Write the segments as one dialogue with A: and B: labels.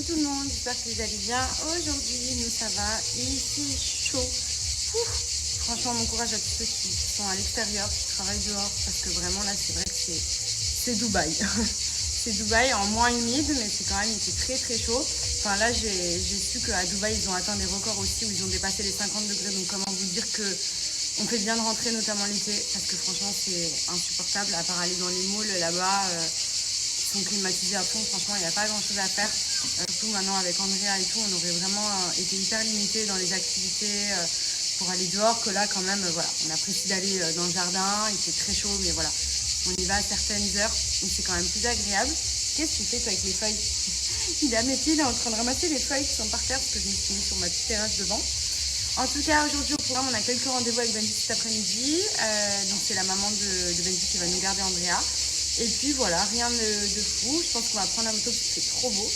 A: tout le monde, j'espère que vous allez bien. Aujourd'hui, nous ça va, il fait chaud. Ouf. Franchement, mon courage à tous ceux qui sont à l'extérieur, qui travaillent dehors, parce que vraiment là, c'est vrai que c'est Dubaï. C'est Dubaï en moins humide, mais c'est quand même, il fait très chaud. Enfin là, j'ai su qu'à Dubaï, ils ont atteint des records aussi où ils ont dépassé les 50 degrés. Donc comment vous dire que on fait bien de rentrer, notamment l'été, parce que franchement, c'est insupportable. À part aller dans les malls là-bas, qui sont climatisés à fond, franchement, il n'y a pas grand-chose à faire. Surtout maintenant avec Andrea et tout, on aurait vraiment été hyper limité dans les activités pour aller dehors, que là, quand même, voilà, on apprécie d'aller dans le jardin, il fait très chaud, mais voilà, on y va à certaines heures, donc c'est quand même plus agréable. Qu'est-ce que tu fais toi avec les feuilles? Il est à mes pieds, il est en train de ramasser les feuilles qui sont par terre, parce que je me suis mis sur ma petite terrasse devant. En tout cas, aujourd'hui au programme, on a quelques rendez-vous avec Benji cet après-midi. Donc c'est la maman de Benji qui va nous garder Andrea. Et puis voilà, rien de fou. Je pense qu'on va prendre la moto parce que c'est trop beau.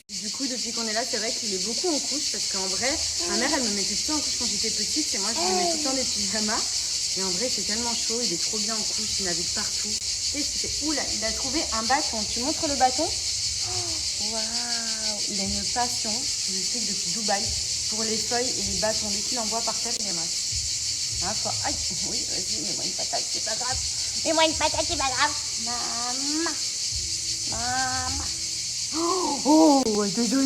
A: Du coup, depuis qu'on est là, c'est vrai qu'il est beaucoup en couche parce qu'en vrai, ma mère, elle me mettait tout en couche quand j'étais petite et moi, je lui mets tout le temps des pyjamas. Et en vrai, c'est tellement chaud, il est trop bien en couche, il navigue partout. Et c'était oula, il a trouvé un bâton. Tu montres le bâton? Waouh, il a une passion, je le sais depuis Dubaï, pour les feuilles et les bâtons. Dès qu'il en voit par terre, il les masse. Hein, quoi. Aïe, oui, vas-y, mets-moi une patate, c'est pas grave. Mets-moi une patate, c'est pas grave. Maman. Oh, attention.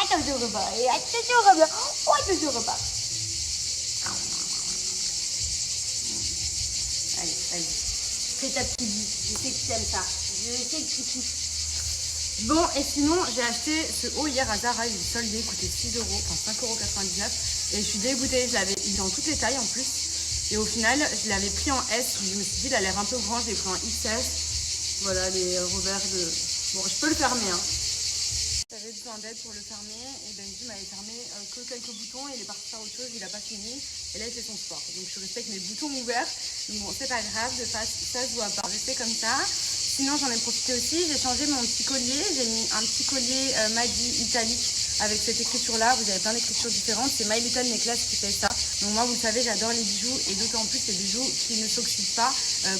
A: Attention au repas. Et attention au repas. Oh, attention au repas. Allez, vas-y. Fais ta petite vie. Je sais que tu aimes ça. Je sais que tu kiffes. Bon, et sinon, j'ai acheté ce haut hier à Zara, il est soldé, il coûtait 6 euros, enfin 5,99 €. Et je suis dégoûtée, il est en toutes les tailles en plus. Et au final, je l'avais pris en S, je me suis dit, il a l'air un peu grand, je l'ai pris en XS. Voilà, les revers de... Bon, je peux le fermer, hein. J'avais besoin d'aide pour le fermer, et Benji m'avait fermé que quelques boutons, et il est parti faire autre chose, il n'a pas fini. Et là, il fait son sport. Donc, je suis restée avec mes boutons ouverts. Donc, bon, c'est pas grave, de face, ça se voit pas. Rester comme ça. Sinon, j'en ai profité aussi, j'ai changé mon petit collier. J'ai mis un petit collier Madi italique avec cette écriture-là. Vous avez plein d'écritures différentes. C'est My Little Necklace qui fait ça. Donc moi, vous le savez, j'adore les bijoux et d'autant plus les bijoux qui ne s'oxydent pas,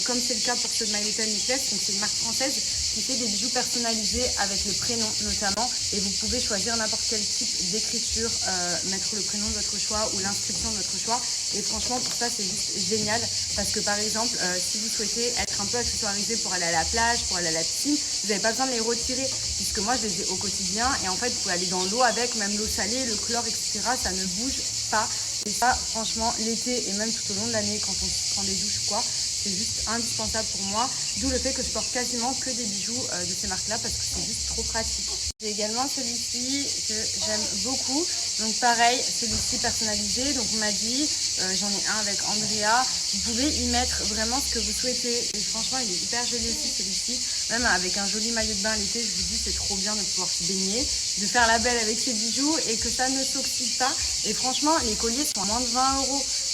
A: comme c'est le cas pour ceux de My Little Necklace. Donc c'est une marque française qui fait des bijoux personnalisés avec le prénom notamment. Et vous pouvez choisir n'importe quel type d'écriture, mettre le prénom de votre choix ou l'inscription de votre choix. Et franchement, pour ça, c'est juste génial parce que par exemple, si vous souhaitez être un peu accessoirisé pour aller à la plage, pour aller à la piscine, vous n'avez pas besoin de les retirer puisque moi, je les ai au quotidien et en fait, vous pouvez aller dans l'eau avec, même l'eau salée, le chlore, etc. Ça ne bouge pas. Et ça, franchement, l'été et même tout au long de l'année, quand on prend des douches ou quoi, c'est juste indispensable pour moi. D'où le fait que je porte quasiment que des bijoux de ces marques-là parce que c'est juste trop pratique. J'ai également celui-ci que j'aime beaucoup. Donc pareil, celui-ci personnalisé. Donc on m'a dit, j'en ai un avec Andrea. Vous pouvez y mettre vraiment ce que vous souhaitez. Et franchement, il est hyper joli aussi celui-ci. Même avec un joli maillot de bain l'été, je vous dis, c'est trop bien de pouvoir se baigner, de faire la belle avec ses bijoux et que ça ne s'oxyde pas. Et franchement, les colliers sont à moins de 20 €.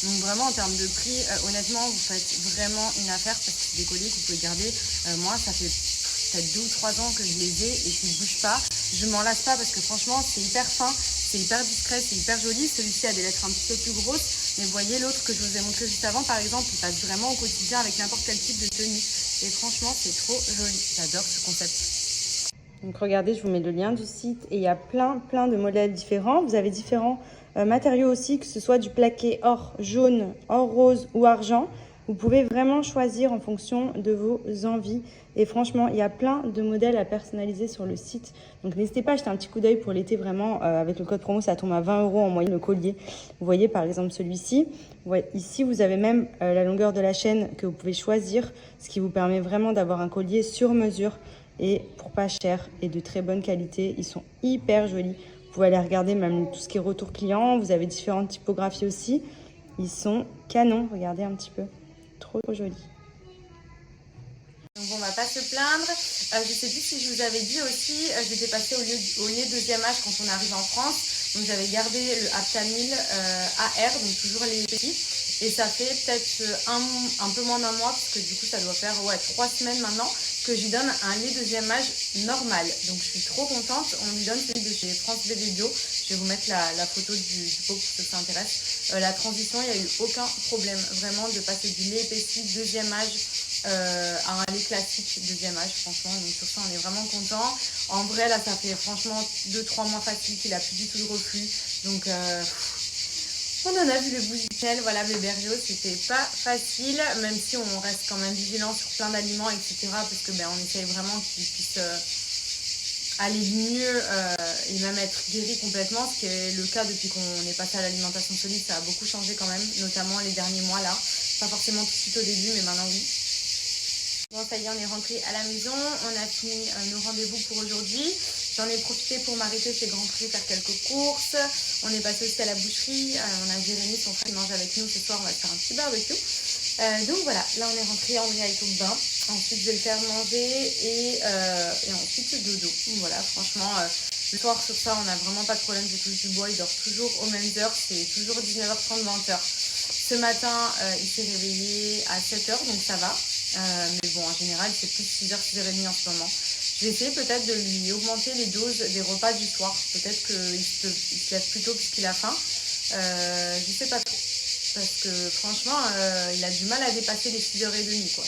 A: Donc vraiment, en termes de prix, honnêtement, vous faites vraiment une affaire parce que c'est des colliers que vous pouvez garder. Moi, ça fait peut-être 2 ou 3 ans que je les ai et qu'ils ne bougent pas. Je m'en lasse pas parce que franchement, c'est hyper fin, c'est hyper discret, c'est hyper joli. Celui-ci a des lettres un petit peu plus grosses. Mais vous voyez l'autre que je vous ai montré juste avant, par exemple, il passe vraiment au quotidien avec n'importe quel type de tenue. Et franchement, c'est trop joli. J'adore ce concept. Donc regardez, je vous mets le lien du site et il y a plein de modèles différents. Vous avez différents matériaux aussi, que ce soit du plaqué or jaune, or rose ou argent. Vous pouvez vraiment choisir en fonction de vos envies. Et franchement, il y a plein de modèles à personnaliser sur le site. Donc n'hésitez pas à jeter un petit coup d'œil pour l'été vraiment. Avec le code promo, ça tombe à 20 € en moyenne le collier. Vous voyez par exemple celui-ci. Ici, vous avez même la longueur de la chaîne que vous pouvez choisir, ce qui vous permet vraiment d'avoir un collier sur mesure et pour pas cher et de très bonne qualité. Ils sont hyper jolis. Vous pouvez aller regarder même tout ce qui est retour client. Vous avez différentes typographies aussi. Ils sont canons. Regardez un petit peu. Trop joli. Donc on va pas se plaindre. Je sais plus si je vous avais dit aussi, j'étais passée au nez deuxième âge quand on arrive en France. Donc j'avais gardé le Aptamil AR, donc toujours les petits. Et ça fait peut-être un peu moins d'un mois, parce que du coup ça doit faire 3 semaines maintenant, que je lui donne un lait deuxième âge normal. Donc je suis trop contente. On lui donne celui de chez France Bébé Bio. Je vais vous mettre la photo du pot pour ceux que ça intéresse. La transition, il n'y a eu aucun problème vraiment de passer du lait épaissi deuxième âge à un lait classique deuxième âge, franchement. Donc sur ça, on est vraiment content. En vrai, là, ça fait franchement 2-3 mois facile qu'il a plus du tout de reflux. Donc on en a vu le bout du tunnel. Voilà, bébé Bergio, c'était pas facile, même si on reste quand même vigilant sur plein d'aliments, etc. Parce que on essaye vraiment qu'il puisse aller mieux et même être guéri complètement, ce qui est le cas depuis qu'on est passé à l'alimentation solide. Ça a beaucoup changé quand même, notamment les derniers mois là. Pas forcément tout de suite au début, mais maintenant oui. Bon, ça y est, on est rentré à la maison, on a fini nos rendez-vous pour aujourd'hui. J'en ai profité pour m'arrêter chez Grand Prix, faire quelques courses. On est passé aussi à la boucherie. On a Jérémy, son frère, qui mange avec nous ce soir. On va faire un petit barbecue. Donc voilà, là on est rentré, André est au bain. Ensuite, je vais le faire manger et ensuite dodo. Voilà, franchement, le soir sur ça, on n'a vraiment pas de problème. Je touche du bois, il dort toujours aux mêmes heures. C'est toujours 19h30, 20h. Ce matin, il s'est réveillé à 7h, donc ça va. Mais bon, en général, c'est plus 6h, 6h30 en ce moment. Je vais essayer peut-être de lui augmenter les doses des repas du soir. Peut-être qu'il se lève plus tôt puisqu'il a faim. Je sais pas trop. Parce que franchement, il a du mal à dépasser les 6h30, quoi.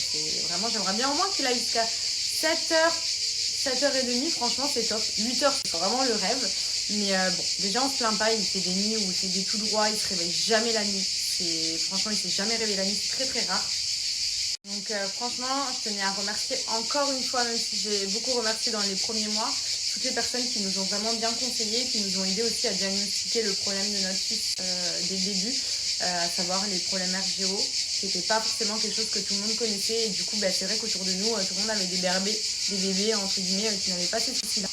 A: Vraiment, j'aimerais bien au moins qu'il aille jusqu'à 7h, 7h30. Franchement, c'est top. 8h, c'est vraiment le rêve. Mais bon, déjà, on se plaint pas. Il fait des nuits où c'est des tout droits. Il se réveille jamais la nuit. Franchement, il s'est jamais réveillé la nuit. C'est très, très rare. Donc franchement, je tenais à remercier encore une fois, même si j'ai beaucoup remercié dans les premiers mois, toutes les personnes qui nous ont vraiment bien conseillé, qui nous ont aidé aussi à diagnostiquer le problème de notre fils dès le début, à savoir les problèmes RGO, qui n'était pas forcément quelque chose que tout le monde connaissait. Et du coup, c'est vrai qu'autour de nous, tout le monde avait des bébés entre guillemets, qui n'avaient pas ces soucis-là.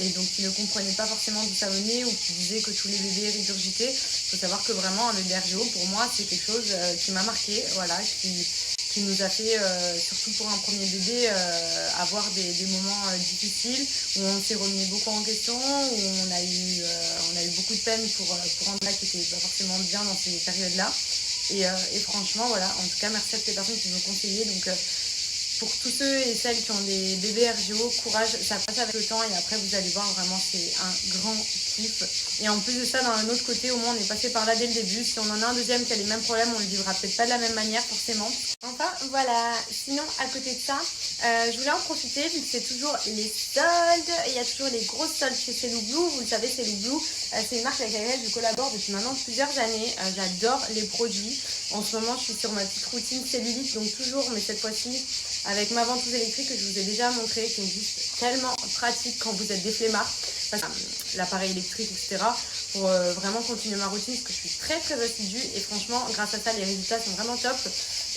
A: Et donc qui ne comprenaient pas forcément d'où ça venait ou qui disaient que tous les bébés régurgitaient. Il faut savoir que vraiment un bébé RGO, pour moi, c'est quelque chose qui m'a marqué, voilà, qui nous a fait, surtout pour un premier bébé, avoir des moments difficiles, où on s'est remis beaucoup en question, où on a eu beaucoup de peine pour Andrea qui n'était pas forcément bien dans ces périodes-là. Et franchement, voilà, en tout cas, merci à toutes les personnes qui nous ont conseillé. Donc, pour tous ceux et celles qui ont des bébés RGO, courage, ça passe avec le temps et après vous allez voir, vraiment c'est un grand kiff. Et en plus de ça, d'un autre côté, au moins on est passé par là dès le début. Si on en a un deuxième qui a les mêmes problèmes, on le vivra peut-être pas de la même manière forcément. Enfin voilà, sinon à côté de ça, je voulais en profiter vu que c'est toujours les soldes. Il y a toujours les grosses soldes chez Celou Blue. Vous le savez, Celou Blue, c'est une marque avec laquelle je collabore depuis maintenant plusieurs années. J'adore les produits. En ce moment, je suis sur ma petite routine cellulite, donc toujours, mais cette fois-ci avec ma ventouse électrique que je vous ai déjà montré, qui est juste tellement pratique quand vous êtes des flemmards, l'appareil électrique, etc. Pour vraiment continuer ma routine, parce que je suis très très assidue et franchement, grâce à ça, les résultats sont vraiment top.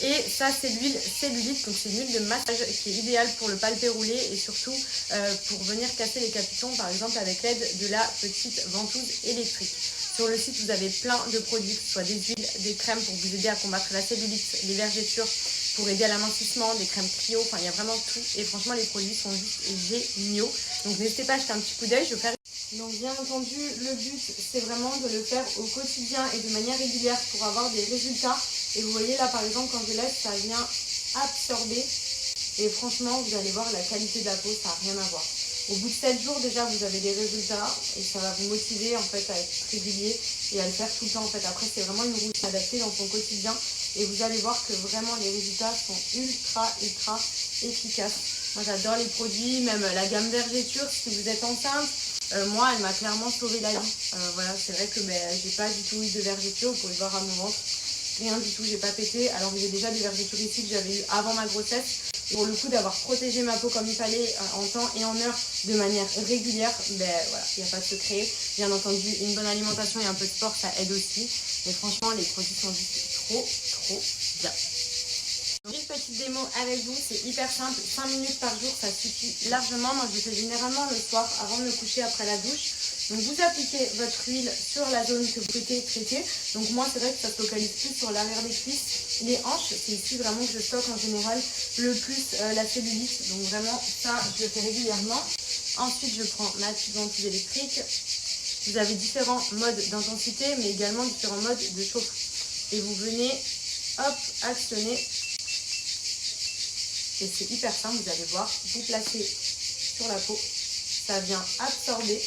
A: Et ça, c'est l'huile cellulite, donc c'est une huile de massage qui est idéale pour le palpé roulé et surtout pour venir casser les capitons, par exemple avec l'aide de la petite ventouse électrique. Sur le site, vous avez plein de produits, que ce soit des huiles, des crèmes pour vous aider à combattre la cellulite, les vergetures, pour aider à l'amincissement, des crèmes cryo, enfin il y a vraiment tout. Et franchement, les produits sont juste géniaux. Donc n'hésitez pas à jeter un petit coup d'œil, je vais faire. Donc bien entendu, le but, c'est vraiment de le faire au quotidien et de manière régulière pour avoir des résultats. Et vous voyez là, par exemple, quand je laisse, ça vient absorber. Et franchement, vous allez voir la qualité de la peau, ça n'a rien à voir. Au bout de 7 jours, déjà, vous avez des résultats et ça va vous motiver en fait à être régulier et à le faire tout le temps. En fait, après, c'est vraiment une routine adaptée dans son quotidien et vous allez voir que vraiment les résultats sont ultra efficaces. Moi, j'adore les produits, même la gamme vergéture. Si vous êtes enceinte, moi, elle m'a clairement sauvé la vie. Voilà, c'est vrai que j'ai pas du tout eu de vergéture. Vous pouvez le voir à mon ventre. Rien du tout, j'ai pas pété. Alors j'ai déjà des vergetures ici que j'avais eu avant ma grossesse. Et pour le coup, d'avoir protégé ma peau comme il fallait en temps et en heure de manière régulière, voilà, il n'y a pas de secret. Bien entendu, une bonne alimentation et un peu de sport, ça aide aussi. Mais franchement, les produits sont juste trop bien. Donc, une petite démo avec vous, c'est hyper simple. 5 minutes par jour, ça suffit largement. Moi, je le fais généralement le soir avant de me coucher après la douche. Donc vous appliquez votre huile sur la zone que vous souhaitez traiter. Donc moi c'est vrai que ça se focalise plus sur l'arrière des cuisses, les hanches. C'est ici vraiment que je stocke en général le plus la cellulite. Donc vraiment ça je le fais régulièrement. Ensuite je prends ma petite ventouse électrique. Vous avez différents modes d'intensité mais également différents modes de chauffe. Et vous venez hop actionner. Et c'est hyper simple, vous allez voir. Vous placez sur la peau. Ça vient absorber.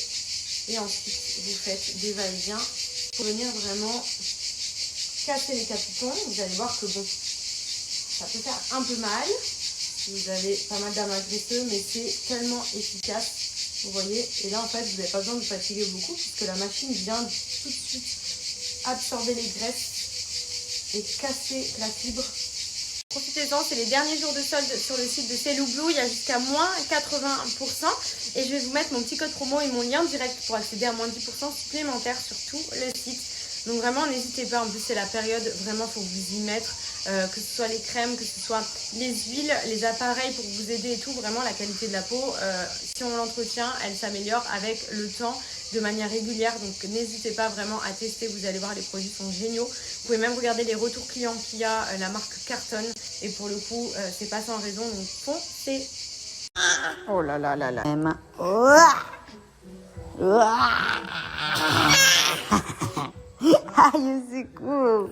A: Et ensuite, vous faites des va-et-vient pour venir vraiment casser les capitons. Vous allez voir que bon, Ça peut faire un peu mal si vous avez pas mal d'armes graisseux, mais c'est tellement efficace. Vous voyez, et là en fait vous n'avez pas besoin de vous fatiguer beaucoup puisque la machine vient tout de suite absorber les graisses et casser la fibre. Profitez-en, c'est les derniers jours de solde sur le site de Cellu Blue, il y a jusqu'à moins 80% et je vais vous mettre mon petit code promo et mon lien direct pour accéder à moins 10% supplémentaire sur tout le site. Donc vraiment n'hésitez pas, en plus c'est la période, vraiment il faut vous y mettre, que ce soit les crèmes, que ce soit les huiles, les appareils pour vous aider et tout, vraiment la qualité de la peau, si on l'entretient, elle s'améliore avec le temps de manière régulière, donc n'hésitez pas vraiment à tester, vous allez voir les produits sont géniaux. Vous pouvez même regarder les retours clients qu'il y a, la marque Carton, et pour le coup c'est pas sans raison, donc foncez.
B: Oh là là là là. Aïe, au secours.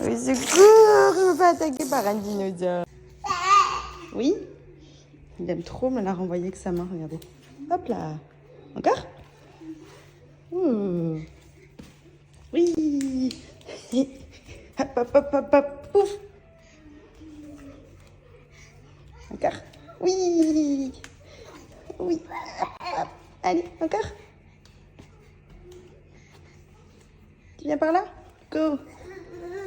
B: Au secours, je ne veux pas attaquer par un dinosaure. Oui. Il aime trop me la renvoyer avec sa main, regardez. Hop là. Encore. Oui. Hop, hop, hop, hop, hop. Pouf. Encore. Oui. Oui. Hop, hop. Allez, encore. Tu viens par là? Go.